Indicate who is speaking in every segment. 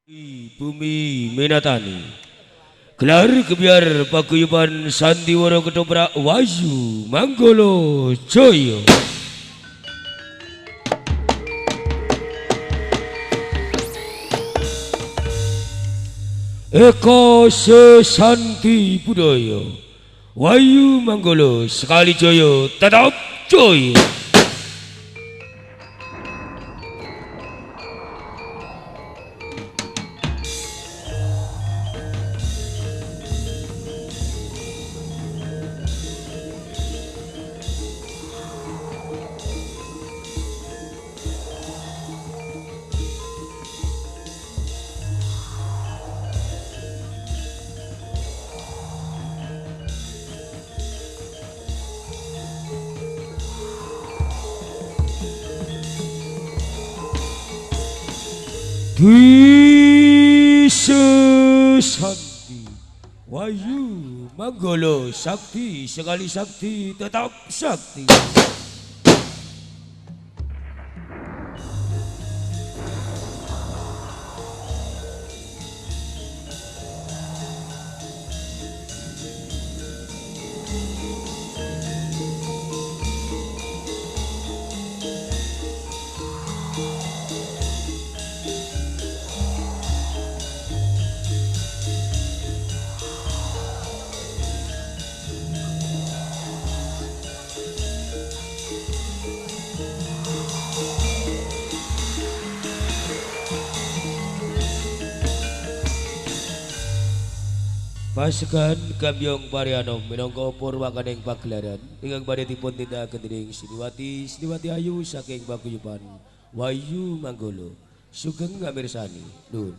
Speaker 1: Di Bumi Menatani gelar kebiar paguyuban Sandiwara Ketoprak Wayu Manggolo Joyo Eko Sesanti Budaya Wayu Manggolo sekali Joyo tetap Joyo. Dwi Sesanti Wayu Manggolo sakti sekali sakti tetap sakti. Pasukan Gambyong Parianom minangka purwakaning pagelaran ingkang badhe dipun tindakaken dening Siniwati Ayu saking paguyuban Wayu Manggolo sugeng ngamirsani nuwun.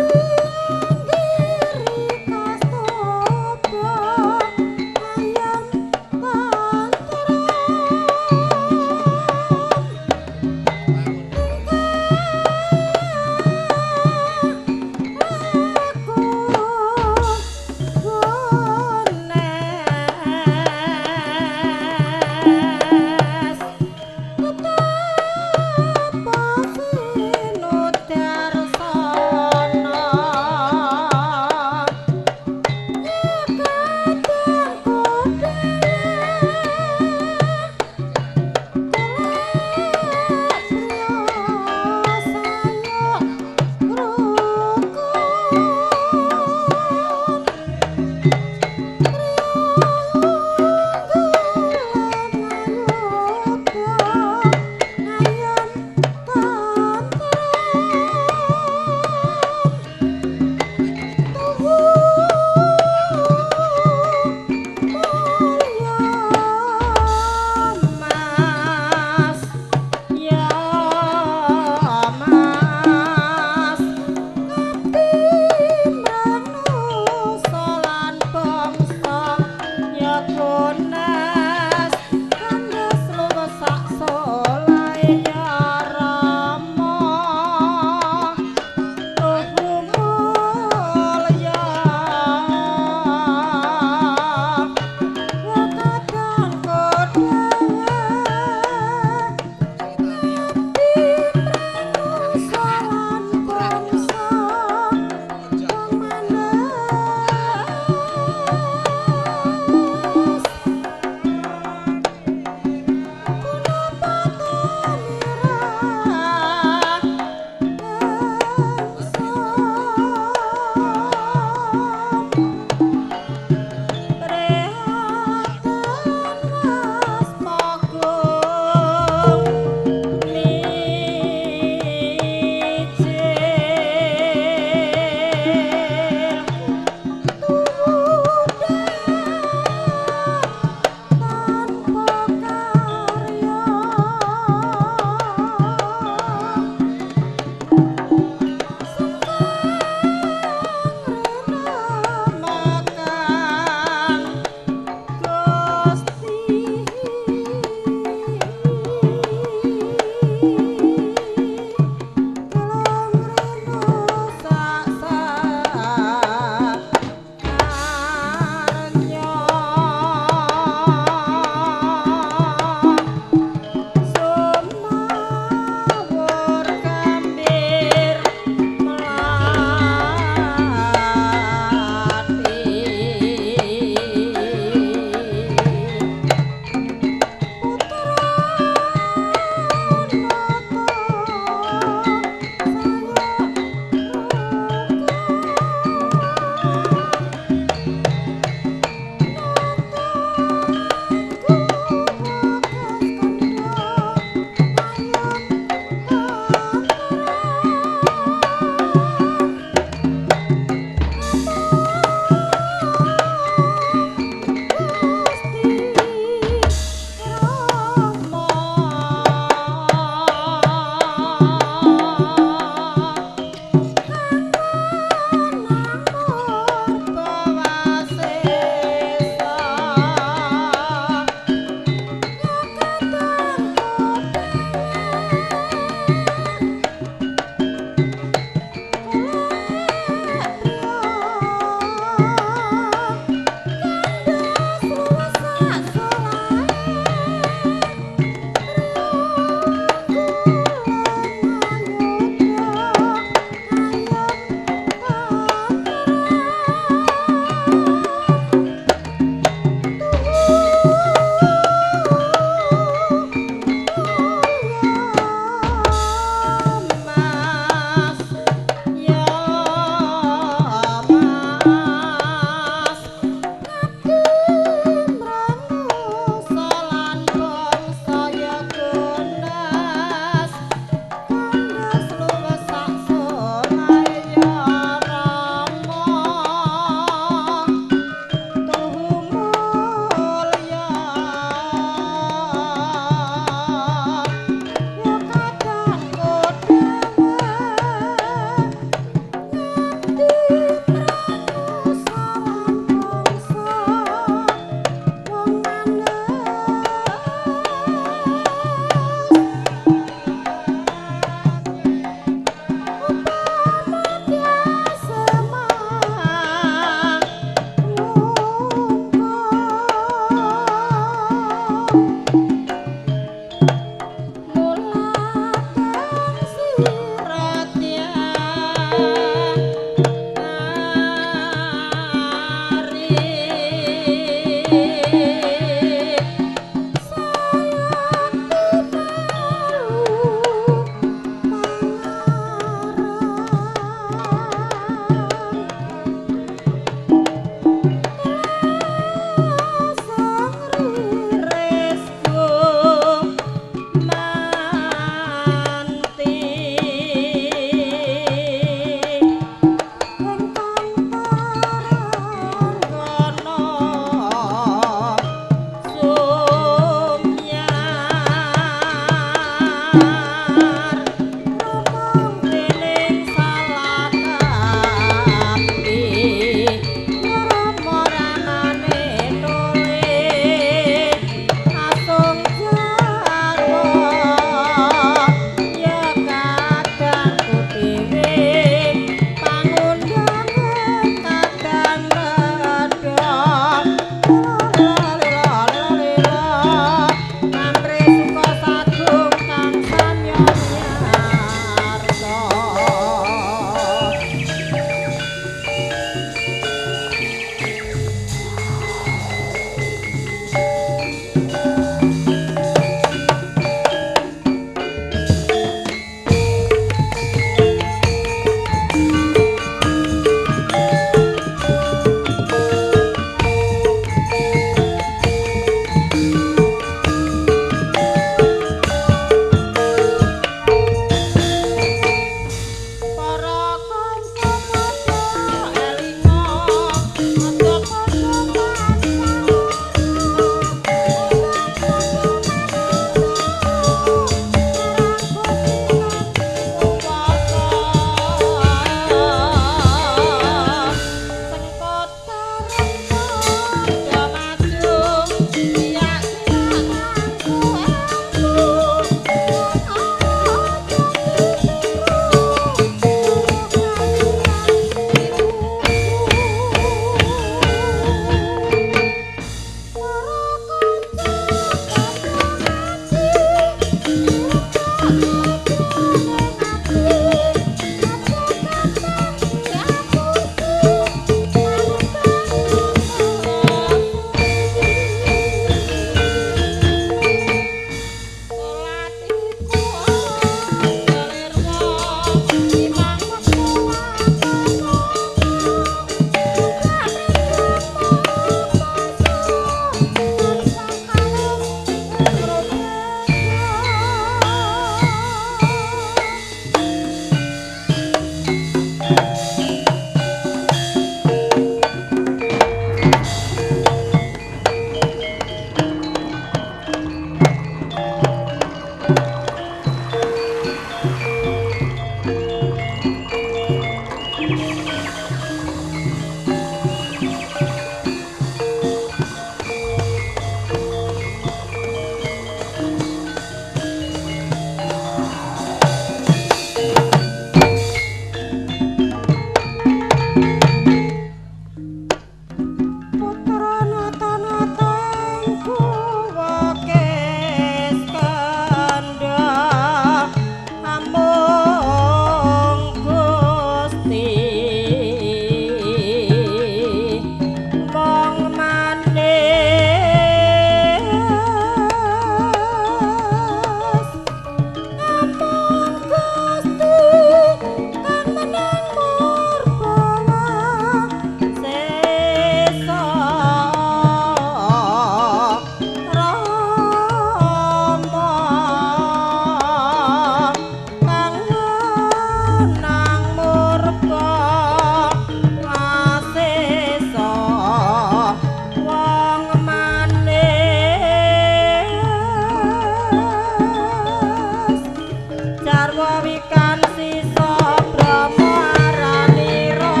Speaker 2: Jarwo wikan sisa Brahma aranira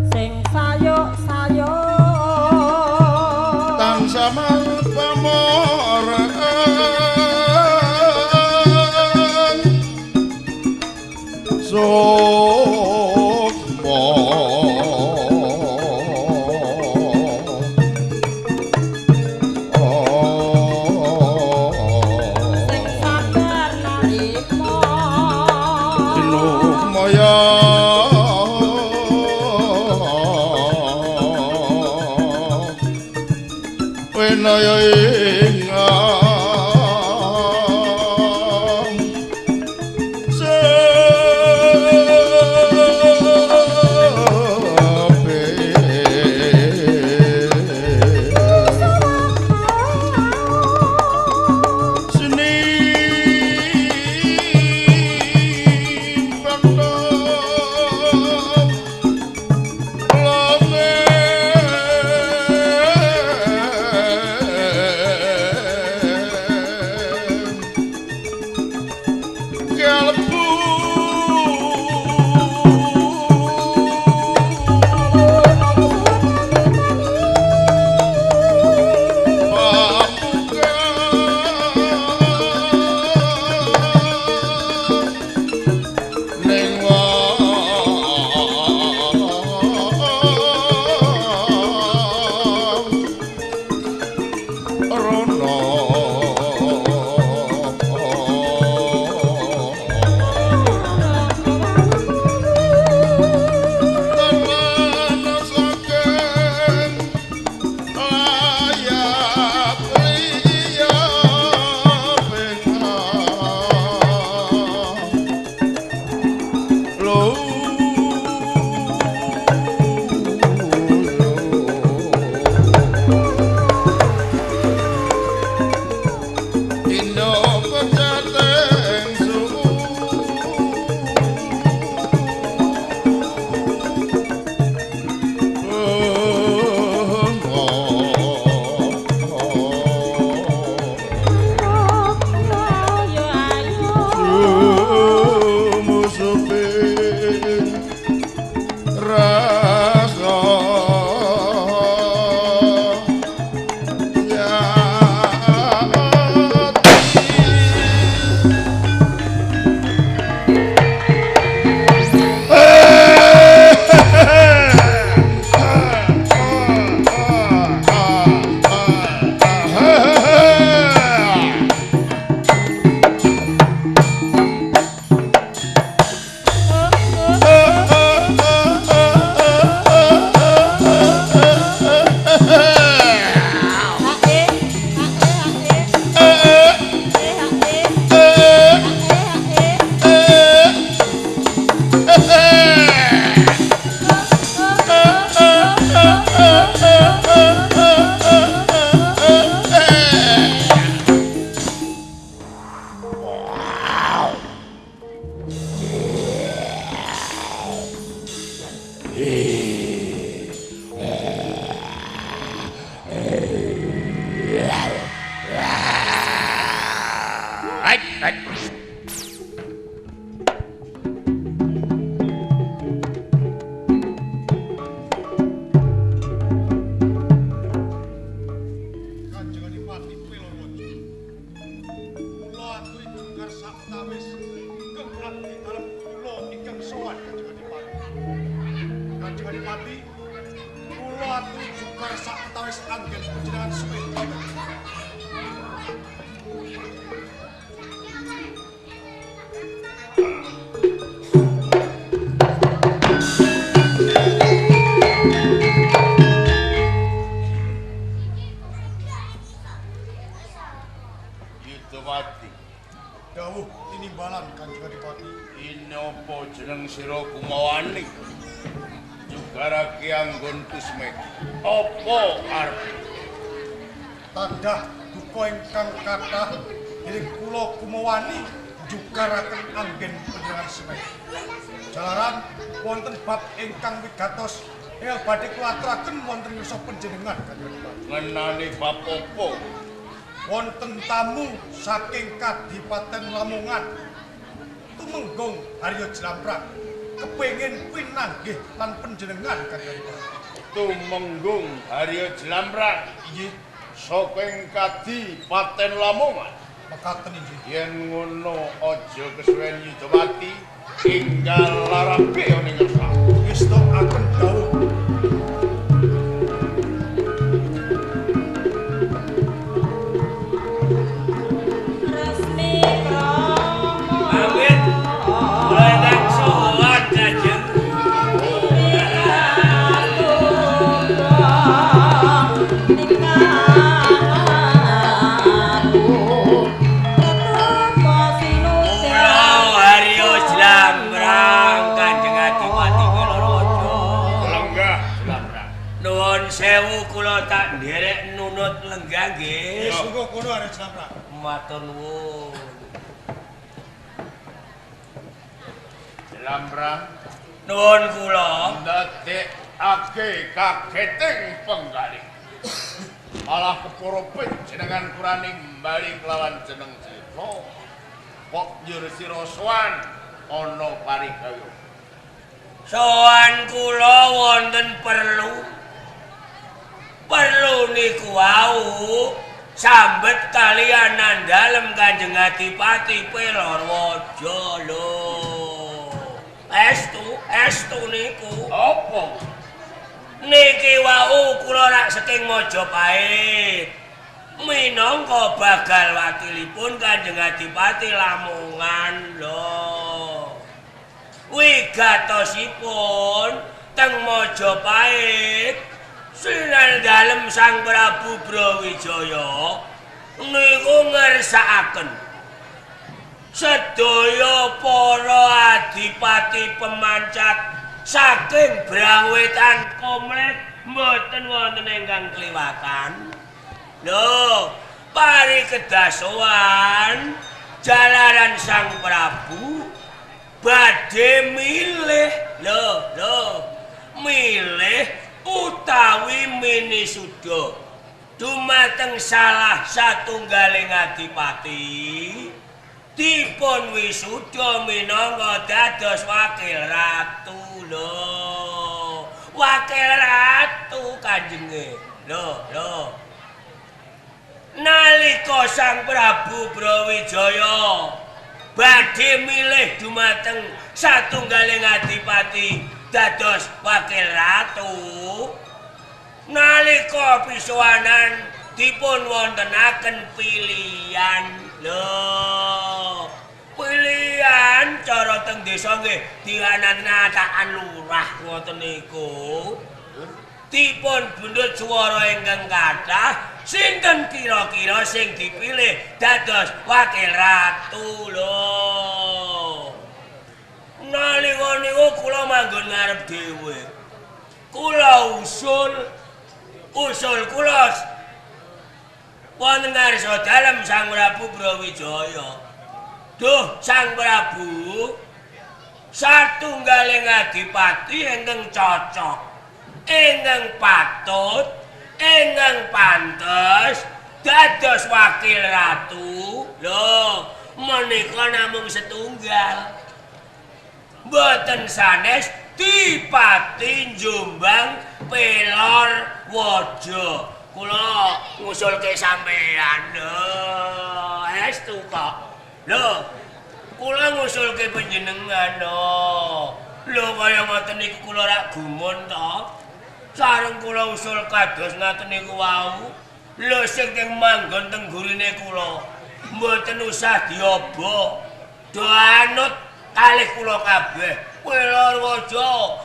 Speaker 2: sing sayuk-sayuk
Speaker 3: tansah manut pamoran Winaya ingam sepe seni pandang
Speaker 4: Adipati.
Speaker 3: Dawuh tinimbalan Kanjeng Adipati.
Speaker 4: Inopo jeneng sira Kumawani? Jugara Ki Anggon Kusme. Apa arep?
Speaker 3: Tandah duka ingkang kathah dening kula Kumawani jugaraken anggen panjenengan Semeh. Jalaran wonten bab ingkang wigatos Ya badhe kula aturaken wonten ngarsa panjenengan Kanjeng Adipati.
Speaker 4: Ngenani bab apa?
Speaker 3: Wonten tamu saking Kadipaten Lamongan. Tumenggung Haryo Jlambrang kepengin pinanggih lan panjenengan Kanjeng Adipati.
Speaker 4: Tumenggung Haryo Jlambrang
Speaker 3: Inggih,
Speaker 4: saking Kadipaten Lamongan.
Speaker 3: mekaten inggih.
Speaker 4: Yen ngono aja kesuwen Yudawati enggal larabe ning ngersa.
Speaker 3: Ngestokaken dawuh.
Speaker 2: Resmi krama
Speaker 1: Amin. Mulai tak sowan Kanjeng. Kula Haryo Jlambrang Kanjeng Adipati Kelorojo.
Speaker 4: Lenggah Jlambrang.
Speaker 1: Nuwun sewu kula tak nderek nunut lenggah nggih.
Speaker 3: Sungguh kono Haryo Jlambrang.
Speaker 1: Matur nuwun.
Speaker 4: Jlambrang
Speaker 1: Nuwun kula.
Speaker 4: ndadekake kageting penggalih. Malah keporo jenengan kurani mbali kelawan jeneng sira. Kok njur sira sowan ana parigawe.
Speaker 1: Sowan kula wonten perlu. Perlu niku wau sambet kaliyan nandalem Kanjeng Adipati Pelorwaja lho. Estu niku.
Speaker 4: Apa?
Speaker 1: Niki wau kula rak saking Majapahit. Minangka bagal wakilipun Kanjeng Adipati Lamongan lho. Wigatosipun teng Majapahit sinandalem Sang Prabu Brawijaya niku ngersakaken sedaya para adipati pemancat saking Brawetan Komlet mboten wonten ingkang kliwatan. Lho, parikedasowan jalaran Sang Prabu badhe milih milih utawi minisuda dumateng salah satunggaling adipati dipun wisuda minangka dados wakil ratu lho. Wakil ratu kanjenge. Lho. Nalika Sang Prabu Brawijaya badhe milih dumateng satunggaling adipati dados wakil ratu, nalika pisowanan dipun wontenaken pilihan. Lho, pilihan cara teng desa nggih dianatakan lurah ngoten niku. Dipun bundut swara ingkang kathah, sinten kira-kira sing dipilih dados wakil ratu lho. Nalika niku kula manggon ngarep dhewe. Kula usul kula wonten ngarsa dalem Sang Prabu Brawijaya. Duh Sang Prabu, satunggaling adipati ingkang cocok, ingkang patut, ingkang pantes dados wakil ratu. Lho, menika namung setunggal. Mboten sanes Dipati Jombang Pelorwaja. Kula ngusulke sampeyan lho, estu kok. Lho, kula ngusulke panjenengan lho. Lho kaya ngoten niku kula rak gumun to. Sareng kula usul kados ngaten niku wau. Lho sing teng manggon teng gurine kula mboten usah diobo. Do anut kalih kula kabeh. Pelorwaja.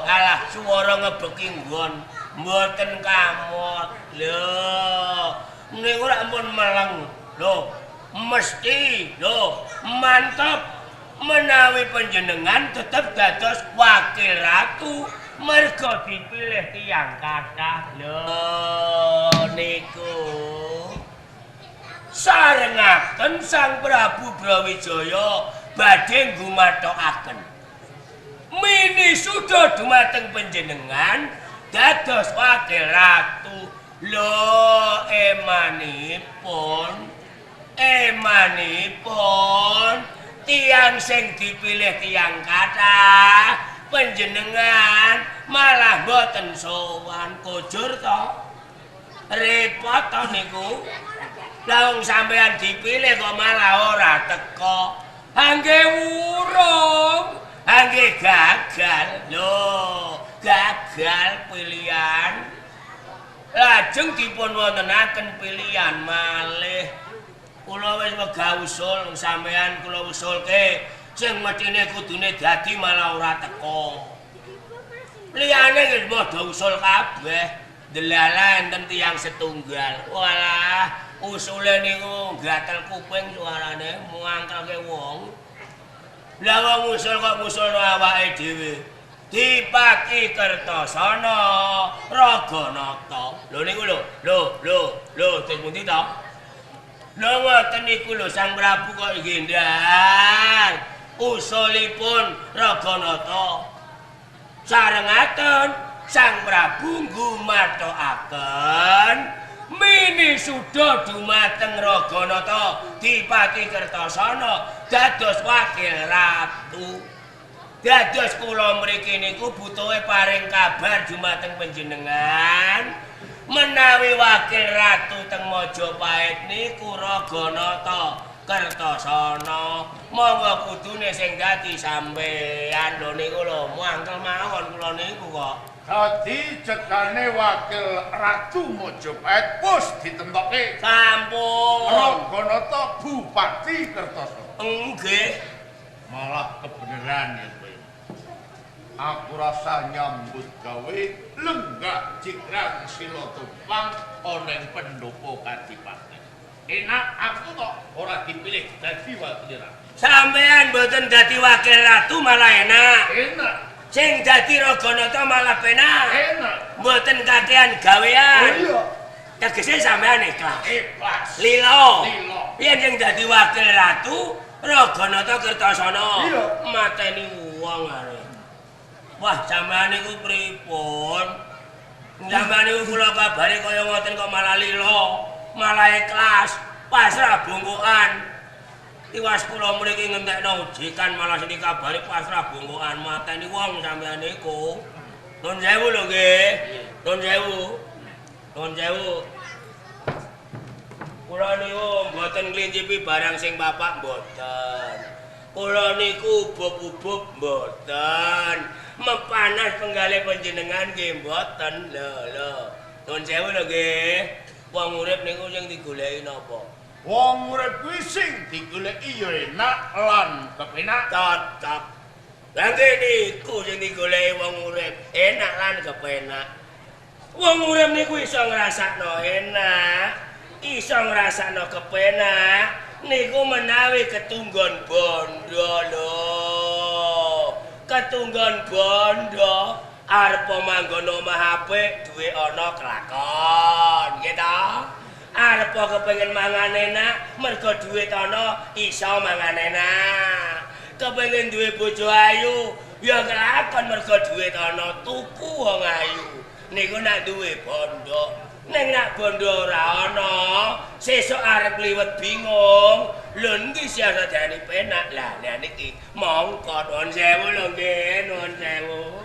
Speaker 1: Alah swara ngebeki nggon. Mboten kamot. Lho, niku rak ampun meleng. Lho, mesti lho, mantep menawi panjenengan tetep dados wakil ratu merga dipilih tiyang kathah. Lho, niku sarengaken Sang Prabu Brawijaya badhe gumathokaken mini sudah dumateng panjenengan dados wakil ratu. Lho emanipun tiang sing dipilih tiang kathah panjenengan malah boten sowan kujur to repot to niku lah wong sampean dipilih kok malah ora teko angge urung angge gagal lho gagal pilihan lajeng dipun wontenaken pilihan malih kula wis wegah usul sampean kula usulke sing mestine kudune dadi malah ora teko liyane wis padha usul kabeh delala enten tiyang setunggal walah usule niku gatel kuping suarane muangkelke wong lah wong usul kok ngusulno awake dhewe Dipaki Kertasana Raganata. Lho niku lho ten pundi to? Lho ngoten niku lho Sang Prabu kok nggih usulipun Raganata. Sarengaken Sang Prabu ngumatokaken mini suda dumateng Raganata Dipaki Kertasana dados wakil ratu. Dados kula mriki niku butuhe paring kabar dumateng panjenengan menawi wakil ratu teng Majapahit niku Raganata Kertasana. Monggo kudune sing dadi sampeyan lho niku lho mangkel mawon kula niku kok.
Speaker 4: Dadi jegane wakil ratu Majapahit wis ditentokke.
Speaker 1: Sampun.
Speaker 4: Raganata Bupati Kertasana.
Speaker 1: Nggih.
Speaker 4: Malah kebeneran ya. Aku rasa nyambut gawe lenggah jikrang sila tumpang oneng pendopo Kadipaten. Enak aku kok ora dipilih dadi wakil ratu.
Speaker 1: Sampean mboten dadi wakil ratu malah enak.
Speaker 4: Enak.
Speaker 1: Sing dadi Raganata malah penak.
Speaker 4: Enak.
Speaker 1: Mboten kakehan gawean.
Speaker 4: Oh iya.
Speaker 1: Tegese sampean ikhlas.
Speaker 4: Ikhlas.
Speaker 1: Lilo.
Speaker 4: Lilo.
Speaker 1: Yen sing dadi wakil ratu Raganata Kertasana.
Speaker 4: Iya.
Speaker 1: Mateni wong arek. Wah, sampean niku pripun? Sampean niku kula kabari kaya ngoten kok malah lilo, malah ikhlas, pasrah bungkukan. Tiwas kula mriki ngentekno ujikan malah sing dikabari pasrah bungkukan mateni wong sampean niku. Nuwun sewu lho nggih. Nuwun sewu. Nuwun sewu. Kula niku mboten nglincipi barang sing Bapak mboten. Kula niku ubub-ubub mboten. Mempanas penggalih panjenengan nggih mboten. Lho. Nuwun sewu lho nggih. Wong urip niku sing digoleki napa?
Speaker 4: Wong urip kuwi sing digoleki ya enak lan kepenak.
Speaker 1: Cocok. Lah niku sing digoleki wong urip, enak lan kepenak. Wong urip niku iso ngrasakno enak, iso ngrasakno kepenak. Niku menawi ketunggon bondo lho. Ketunggon bondo arep manggon omah apik duwe ana kelakon, nggih ta? Arep kepengin mangan enak mergo duit ana iso mangan enak. Kepengin duwe bojo ayu ya kelakon mergo duit ana tuku wong ayu. Niku nak duwe bondo. Ning nak bondo ora ana, sesuk arep liwet bingung. Lho ndi siasa dene penak. Lah niki mongko nuwun sewu lho nggih, nuwun sewu.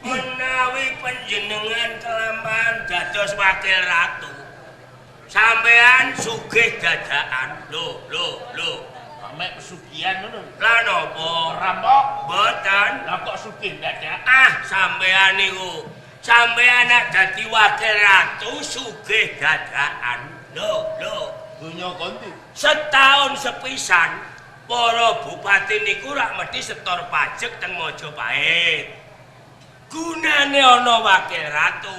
Speaker 1: Menawi panjenengan kelampahan dados wakil ratu, sampean sugih dadakan. Lho.
Speaker 4: Mek pesugihan ngono.
Speaker 1: Lah napa?
Speaker 4: Rampok.
Speaker 1: Mboten.
Speaker 4: Lah kok sugih dadak?
Speaker 1: Sampean niku sampean nek dadi wakil ratu sugih dadakan. Lho.
Speaker 4: Dunya konti.
Speaker 1: Setahun sepisan para bupati niku rak mesti setor pajak teng Majapahit. Gunane ana wakil ratu,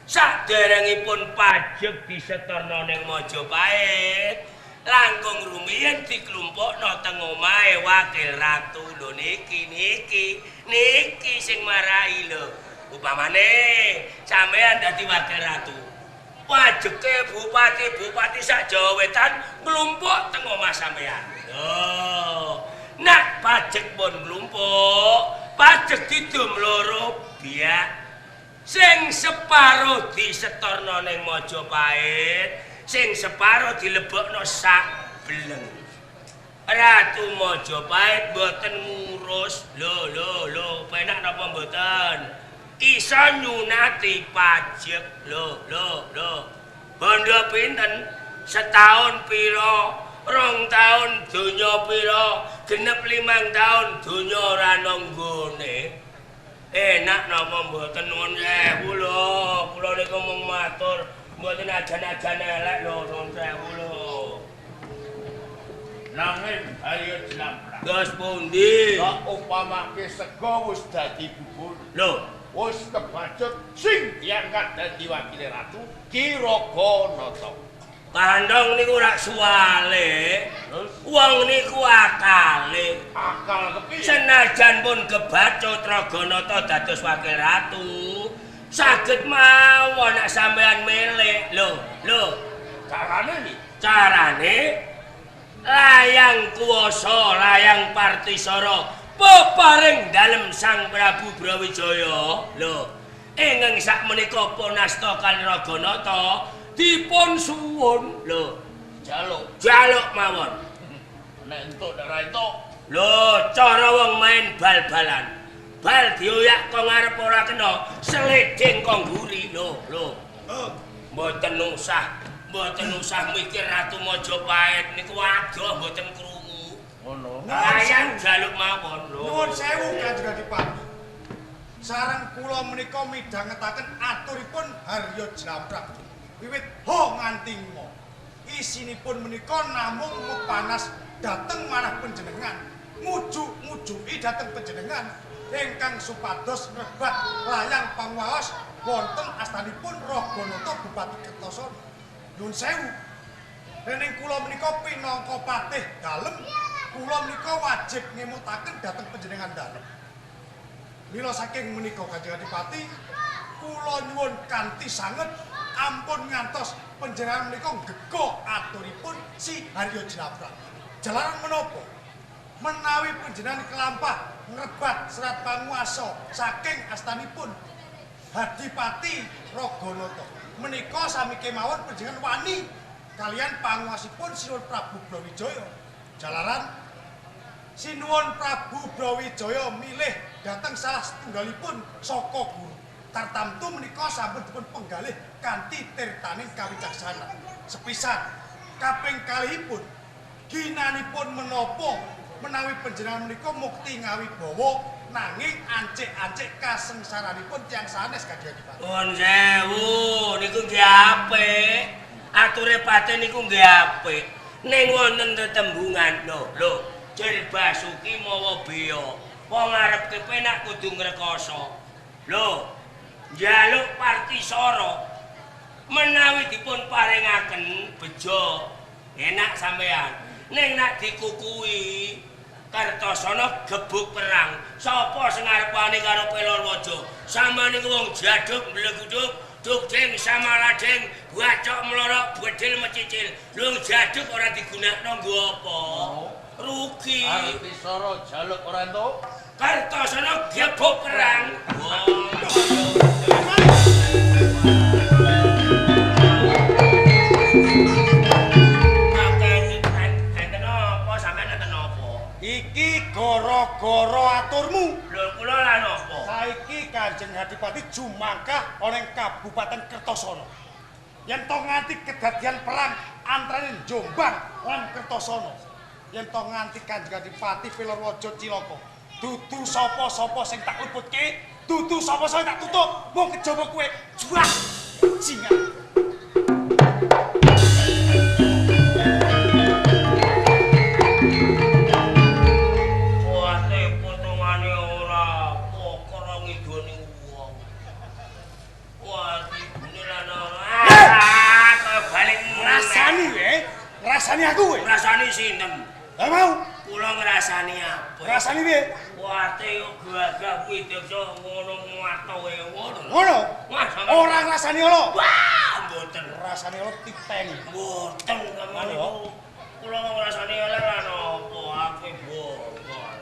Speaker 1: saderengipun pajak disetorno ning Majapahit, langkung rumiyin diklumpukno teng omahe wakil ratu. Lho niki sing marai lho. Upamane sampean dadi wakil ratu, pajeke bupati sak Jawa Wetan nglumpuk teng omah sampean. Lho, nak pajak pun nglumpuk, pajek didum loro biak sing separo disetorno ning Majapahit sing separo dilebokno sak beleng Ratu Majapahit mboten ngurus lho penak napa mboten iso nyunati pajek lho bondo pinten setahun pira 2 tahun donya pira genep 5 tahun donya ora nanggone enak napa mboten nuwun sewu lho kula niku mung matur mboten ajan-ajan elek lho nuwun sewu lho
Speaker 4: Nanging ayo jlambrang.
Speaker 1: Gas pundi?
Speaker 4: Sak upamake sega wis dadi bubur.
Speaker 1: Lho,
Speaker 4: Wis kebacut sing diangkat dadi wakile ratu Ki Raganata.
Speaker 1: kandhong niku rak suwale. Wong niku akale.
Speaker 4: Akal kepiye?
Speaker 1: Senajan pun kebacut Raganata dados wakil ratu, saged mawon nek sampean milih. Lho,
Speaker 4: Carane iki.
Speaker 1: carane layang kuwasa layang partisara peparing dalem Sang Prabu Brawijaya lho ingkang sakmenika punasta kali Raganata dipun suwun lho jaluk mawon
Speaker 4: Nek entuk nek ra entuk
Speaker 1: lho cara wong main bal-balan bal dioyak kok ngarep ora kena sledeng kok mburi lho mboten usah mikir Ratu Majapahit niku adoh mboten krungu.
Speaker 4: ngono.
Speaker 1: Layang jaluk mawon lho.
Speaker 3: Nuwun sewu Kanjeng Adipati. Sareng kula menika midhangetaken aturipun Harya Jlambrang. Wiwit ho nganti mo. Isinipun menika namung mepanas dhateng marang panjenengan. Ngujuk-ngujuki dhateng panjenengan ingkang supados ngrebat layang panguwaos wonten astanipun Raganata Bupati Kertosana. Nuwun sewu. Dening kula menika pinangka patih dalem, kula menika wajib ngemutaken dhateng panjenengan dalem. Mila saking menika Kanjeng Adipati, kula nyuwun kanthi sanget ampun ngantos panjenengan menika gega aturipun si Harya Jlambrang. Jalaran menapa? Menawi panjenengan kelampah ngrebat serat panguwasa saking astanipun Hadipati Raganata. Menika sami kemawon panjenengan wani kalian panguwasipun Sinuwun Prabu Brawijaya. Jalaran Sinuwun Prabu Brawijaya milih dhateng salah setunggalipun saka guru. Tartamtu menika sampun dipun penggalih kanthi tirtaning kawicaksanan. Sepisan kaping kalihipun ginanipun menapa menawi panjenengan menika mukti ngawibawa nanging ancik-ancik kasengsaranipun tiyang sanes Kanjeng Adipati.
Speaker 1: Nuwun sewu niku nggih apik. Ature paten niku nggih apik. Ning wonten tetembungan lho. Jer Basuki mawa beya. Wong arep kepenak kudu ngrekoso. Lho, njaluk partisara menawi dipun paringaken bejo enak sampean. Ning nek dikukui Kertosana gebuk perang. Sapa sing arep wani karo Pelorwaja? Sama niku wong jaduk mleguduk, dugdeng samaladeng, bacok mlorok, bedil mecicil. Lho jaduk ora digunakno nggo apa? Rugi.
Speaker 4: Artisara jaluk ora entuk.
Speaker 1: Kertosana gebuk perang.
Speaker 3: Iki gara-gara aturmu.
Speaker 1: Lho kula lan apa?
Speaker 3: Saiki Kanjeng Adipati jumangkah ana ing Kabupaten Kertosana. Yen to nganti kedadian perang antarané Jombang lan Kertosana. Yen to nganti Kanjeng Adipati Pelorwaja cilaka. Dudu sapa-sapa sing tak luputke, dudu sapa-sapa tak tutuk, mung kejaba kowe. Juah. Jingan. Ngrasani aku kowe?
Speaker 1: Ngrasani sinten?
Speaker 3: Lah mau,
Speaker 1: Kula ngrasani apa?
Speaker 3: ngrasani piye?
Speaker 1: Wate yo gagah kuwi deksa ngono matoe ngono.
Speaker 3: Ngono?
Speaker 1: Mas,
Speaker 3: Ora ngrasani ala.
Speaker 1: wah, mboten.
Speaker 3: Ngrasani ala tipeni.
Speaker 1: Mboten kaman niku. Kula ngrasani elek lan apa aku bongkol.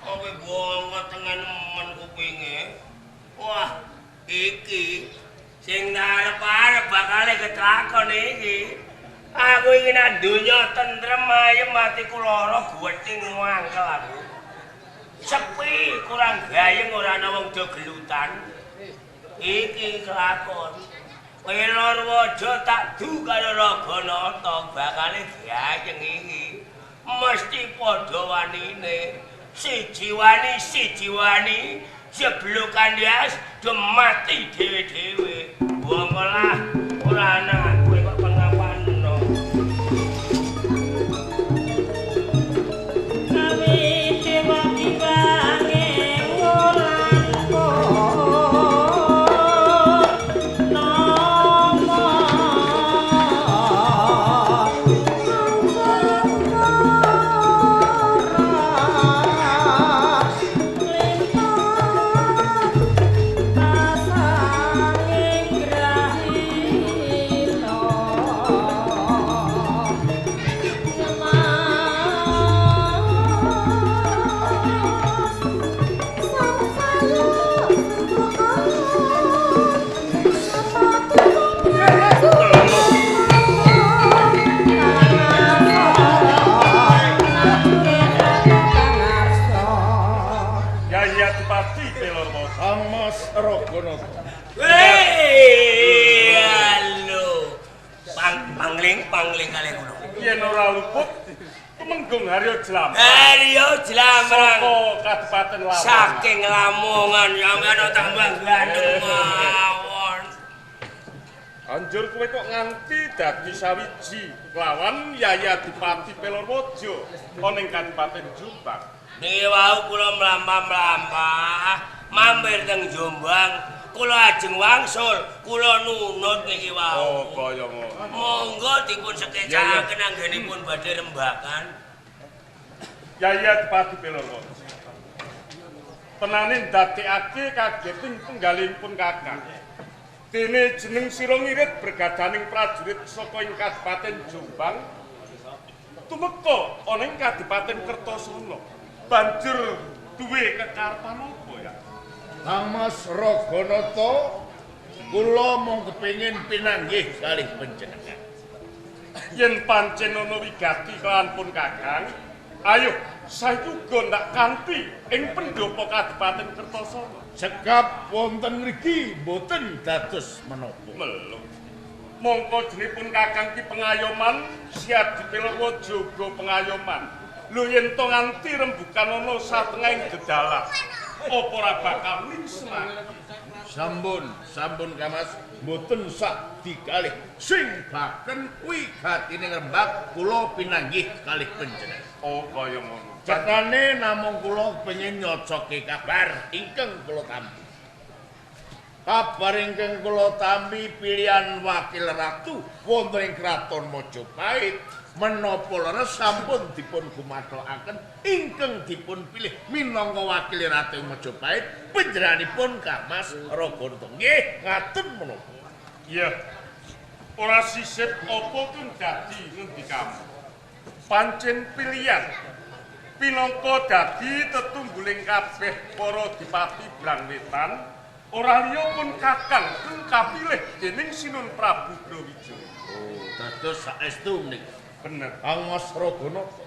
Speaker 1: Kowe banget tengen men kupinge. Wah, iki sing arep-arep bakal ketlakon iki. Aku iki nang donya tentrem ayem atiku lara guweting mangkel aku. Sepi kurang gayeng ora ana wong do gelutan. Iki kelakon. Pelorwaja tak du karo Raganata bakale gayeng iki. Mesti padha wanine. Siji wani jeblokan yas do mati dhewe-dhewe. Wong lah ora ana kowe kok pengapano.
Speaker 2: Kami dewa timbange wulan pur nama
Speaker 1: pangling kali kulo.
Speaker 5: Yen ora luput Tumenggung Haryo Jlamrang.
Speaker 1: Haryo Jlamrang.
Speaker 5: Saka Kabupaten Lamongan.
Speaker 1: Saking Lamongan sampeyan tambah gandeng mawon.
Speaker 5: Anjur kowe kok nganti dadi sawiji kelawan Yayadipati Pelorwojo ana ing Kabupaten Jombang.
Speaker 1: Niki wau kula mlampah-mlampah mampir teng Jombang. Kula ajeng wangsul, kula nunut niki wau.
Speaker 5: Oh, kaya ngono.
Speaker 1: Monggo dipun sekecaken anggenipun badhe rembakan.
Speaker 5: Yayadipati Pelorwojo. Penanin ndadekake kageting penggalipun Kakang. Dene jeneng sira ngirit bergadaning prajurit saka ing Kabupaten Jombang tumeka ana ing Kadipaten Kertosana. Banjur duwe kekarepan apa ya?
Speaker 4: Kang Mas Raganata, kula mung kepengin pinanggih kalih panjenengan.
Speaker 5: Yen pancen ana wigati kelawan pun Kakang, ayo saiki uga ndak kanthi ing pendopo Kadipaten Kertosana.
Speaker 4: Sekap wonten mriki boten dados menapa.
Speaker 5: Melu. Mongko jenipun Kakang ki pengayoman, siap dipelwojo uga pengayoman. Lho yen to nganti rembukan ana satengahing dedalan, apa ora bakal lingsnah.
Speaker 4: Sampun Kang Mas, boten sak dikalih. Sing baken wigatine rembag kula pinanggih kalih panjenengan.
Speaker 5: Oh kaya ngono.
Speaker 4: Cetane namung kula pengin nyocoke kabar ingkang kula tampi. Kabar ingkang kula tampi pilihan wakil ratu wonten ing kraton Majapahit menapa leres sampun dipun gumathokaken ingkang dipun pilih minangka wakil ratu Majapahit panjenenganipun Kang Mas Raganata. Nggih, ngaten menapa.
Speaker 5: Iya. Ora sisip apa kang dadi ngendikamu. Pancen pilihan pinangka dadi tetungguling kabeh para dipati Blangwetan, ora liya pun Kakang kang kapilih dening Sinun Prabu Brawijaya.
Speaker 4: Oh, dados saestu menika.
Speaker 5: Bener.
Speaker 4: Kang Mas Raganata.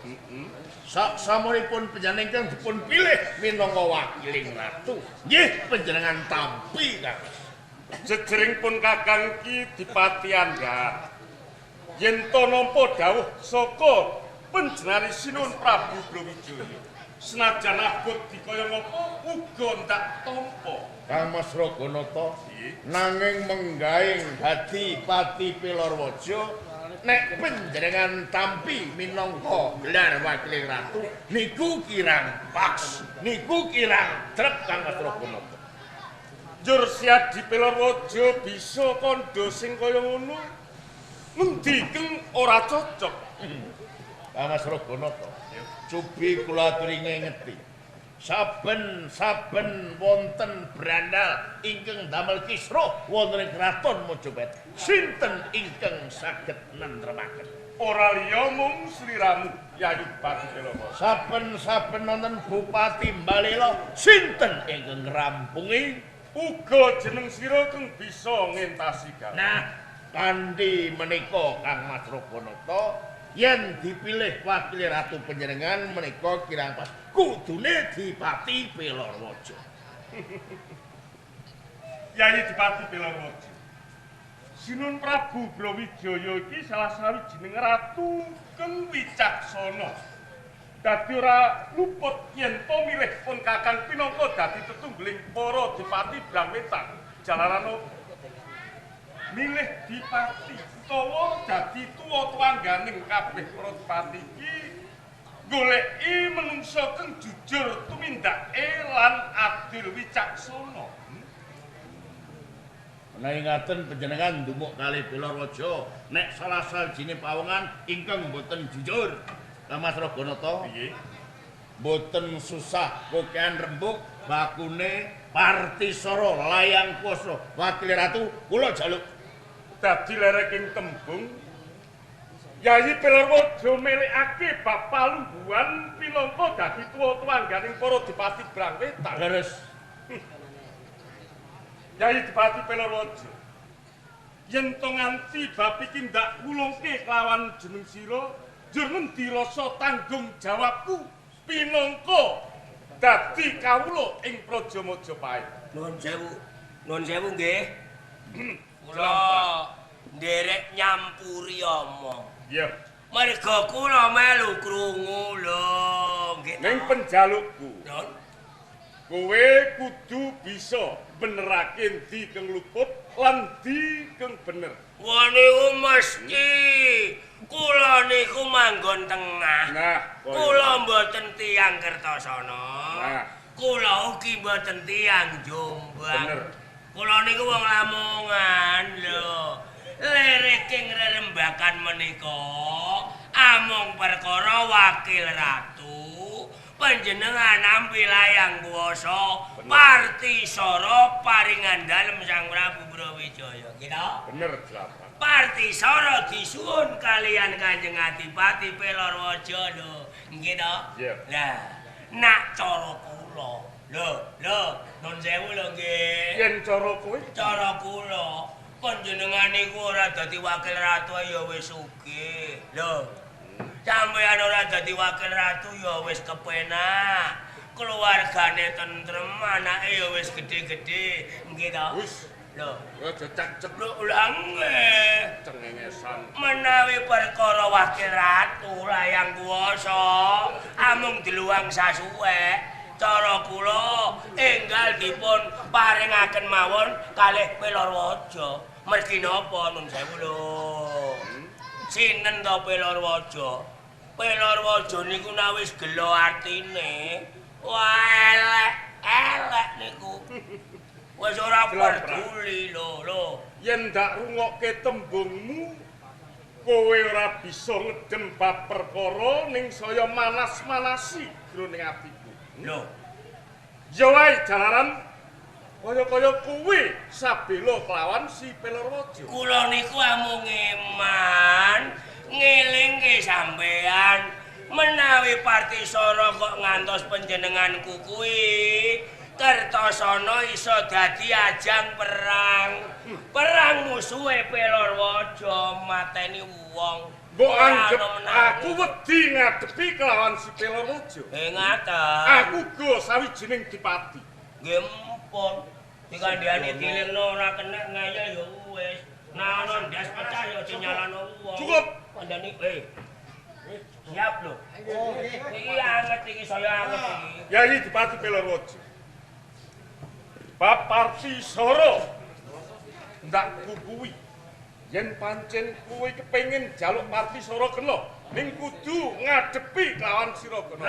Speaker 4: Sasampunipun panjenengan ingkang dipun pilih minangka wakiling ratu. Nggih, panjenengan tampi, Kang.
Speaker 5: Jejering pun Kakang ki dipati andhar. Yen to nampa dawuh saka panjenengane Sinun Prabu Brawijaya, senajan abot dikaya ngapa uga ndak tampa.
Speaker 4: Kang Mas Raganata, nanging menggaing hati Pati Pelorwojo nek panjenengan tampi minangka gelar wakiling ratu niku kirang pas, niku kirang trep Kang Mas Raganata.
Speaker 5: Jur siat di Pelorwojo bisa kandha sing kaya ngono. Ngendi keng ora cocok.
Speaker 4: Kang Mas Raganata, cubi kula aturi ngengeti. Saben wonten brandal ingkang damel kisruh wonten ing kraton Majapahit. Sinten ingkang saged nentremaken?
Speaker 5: ora liya mung sliramu Yayi Bupati Peloro.
Speaker 4: Saben-saben nonton Bupati Balela sinten ingkang ngrampungi
Speaker 5: Uga jeneng sira kang bisa ngentasi gawe.
Speaker 4: nah kanthi menika Kang Mas Raganata yen dipilih wakil ratu panjenengan menika kirang pas kudune Dipati Pelorwaja.
Speaker 5: Yayi Dipati Pelorwaja. Sinun Prabu Brawijaya iki salah sawijining ratu kang wicaksana. Dadi ora luput yen to milih pun Kakang pinangka dadi tetunggiling para Dipati Brangwetan. Jalaran milih Dipati utawa dadi tuwa tuangganing kabeh para Dipati iki goleki menungsa kang jujur tumindake lan adil wicaksana.
Speaker 4: Menawi ngaten panjenengan ndumuk kalih Pelorwaja nek salah sawijine pawongan ingkang boten jujur. Kang Mas Raganata
Speaker 5: Piye?
Speaker 4: boten susah kokean rembug bakune Partisara layang kuwasa wakil ratu kula jaluk.
Speaker 5: Dadi lereking tembung Yayi Pelorwaja milikake bab palungguhan pinangka dadi tuwa tuangganing para Dipati Brangwetan.
Speaker 4: Leres.
Speaker 5: Yayi Dipati Pelorwaja. Yen to nganti bab iki ndak wulungke kelawan jeneng sira, njur ngendi rasa tanggung jawabku pinangka dadi kawula ing Praja Majapahit.
Speaker 1: Nuwun sewu nggih. Kula nderek nyampuri omong.
Speaker 5: Ya,
Speaker 1: Merga kula melu krungu lho, nggih.
Speaker 5: ning penjalukku,
Speaker 1: Nun.
Speaker 5: kowe kudu bisa benerake endi kang luput lan ndi kang bener.
Speaker 1: Wah niku mesti kula niku manggon tengah.
Speaker 5: Nah,
Speaker 1: Kula mboten tiyang Kertasana.
Speaker 5: Nah.
Speaker 1: Kula ugi mboten tiyang Jombang.
Speaker 5: Bener.
Speaker 1: Kula niku wong Lamongan lho. Lereking rerembakan menika amung perkara wakil ratu panjenengan nampi layang kuwasa Partisara paringan dalem Sang Prabu Brawijaya. Gitu?
Speaker 5: Bener jelapan.
Speaker 1: Partisara disuwun kalian Kanjeng Adipati Pelorwaja lho. Nggih to?
Speaker 5: Iya.
Speaker 1: Lah, nak cara kula. Lho, nun sewu lho nggih.
Speaker 5: Yen cara kowe
Speaker 1: Cara kula panjenengan niku ora dadi wakil ratu ya wis sugih. Lho. Sampeyan ora dadi wakil ratu ya wis kepenak. Keluargane tentrem, anake ya wis gedhe-gedhe. Nggih to?
Speaker 5: wis
Speaker 1: Lho,
Speaker 5: aja cacet
Speaker 1: lho ulang nggih.
Speaker 5: cengengesan.
Speaker 1: Menawi perkara wakil ratu layang kuwasa amung diluwang sasuwek. Cara kula enggal dipun paringaken mawon kalih Pelorwaja. Mergi napa nun sewu lho. Sinten to Pelorwaja? Pelorwaja niku nawis gelo artine. Wah elek niku. Wis ora peduli lho.
Speaker 5: Yen ndak rungokke tembungmu, kowe ora bisa ngedem bab perkara ning saya manas-manasi jroning atiku.
Speaker 1: Lho,
Speaker 5: Ya wae jalaran kaya-kaya kowe sabela kelawan si Pelorwaja.
Speaker 1: kula niku amung eman ngelingke sampean menawi Partisara kok ngantos panjenenganku kuwi Kertasana iso dadi ajang perang musuhe Pelorwaja mateni wong.
Speaker 5: Mbok
Speaker 1: Ora
Speaker 5: anggep
Speaker 1: ana menang.
Speaker 5: aku wedi ngadepi kelawan si Pelorwaja.
Speaker 1: Ngaten.
Speaker 5: Aku go sawijining dipati.
Speaker 1: Nggih mpun. Dikandhani dilingno ora kena ngayal ya wis. Nah ana ndas pecah ya aja nyalano wong.
Speaker 5: Cukup.
Speaker 1: Kandhani siap lho. Iki anget iki saya anget iki.
Speaker 5: Yayi Dipati Pelorwaja. Bab Partisara ndak kukuwi. Yen pancen kowe kepengin jaluk Partisara kena, ning kudu ngadepi kelawan sira kena.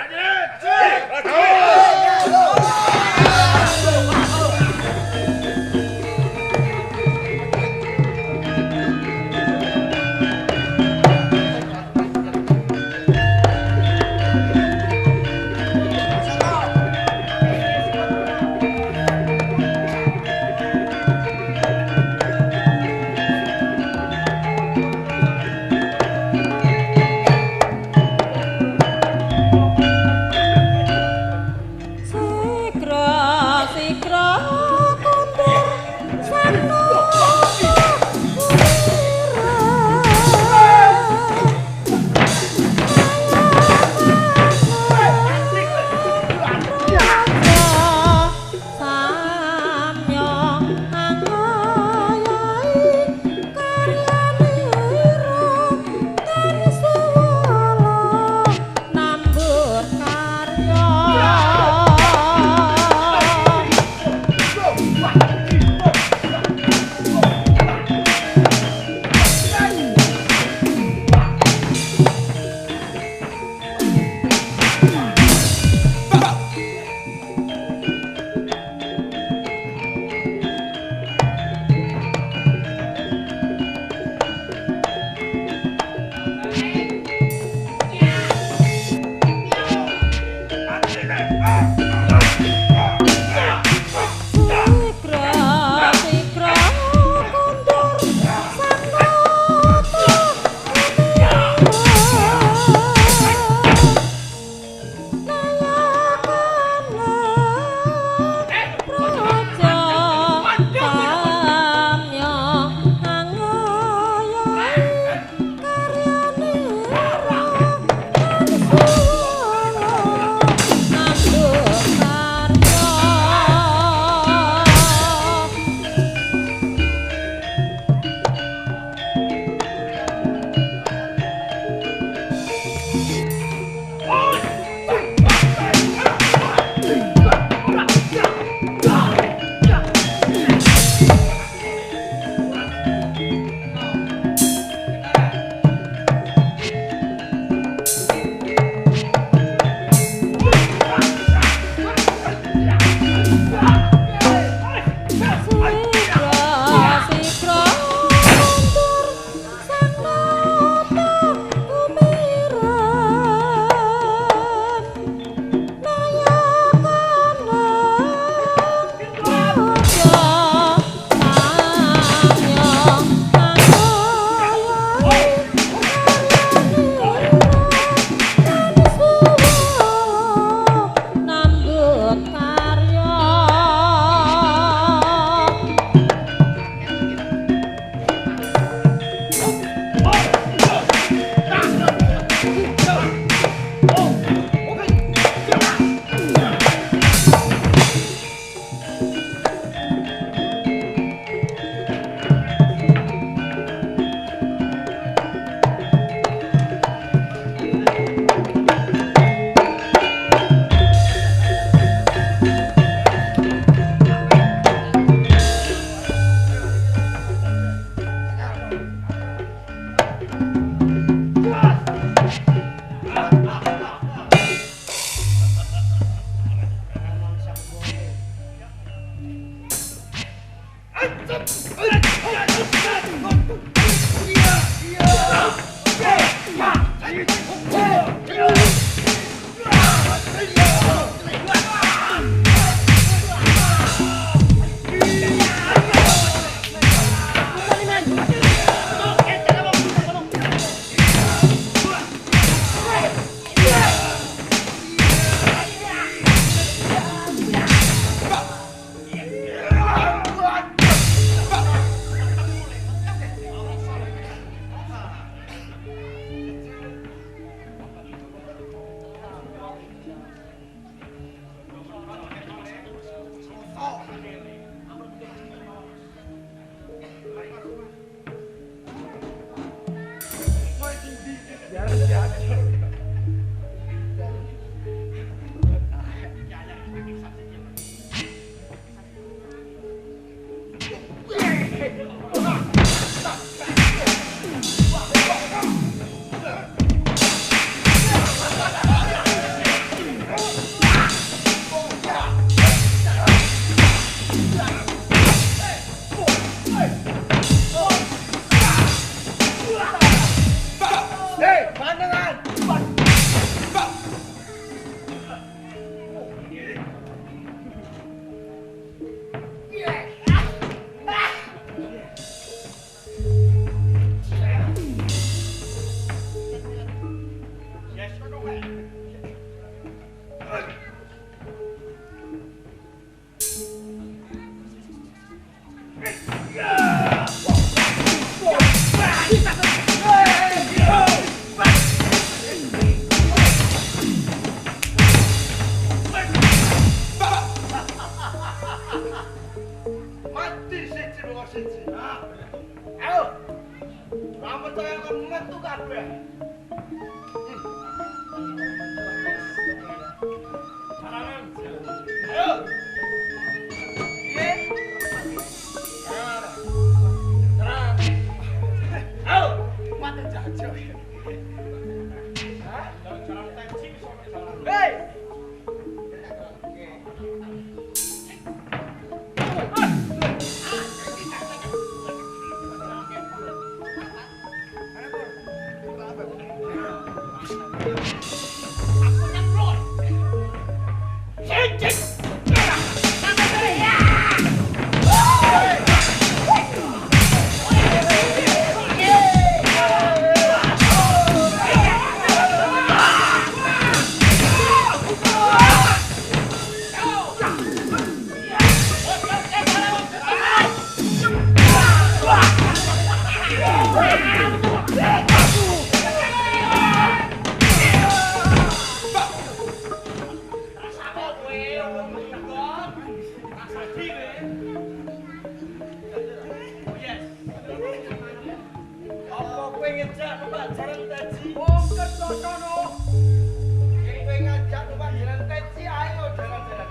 Speaker 2: Ayo jalan-jalan.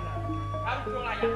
Speaker 2: Kamu layak.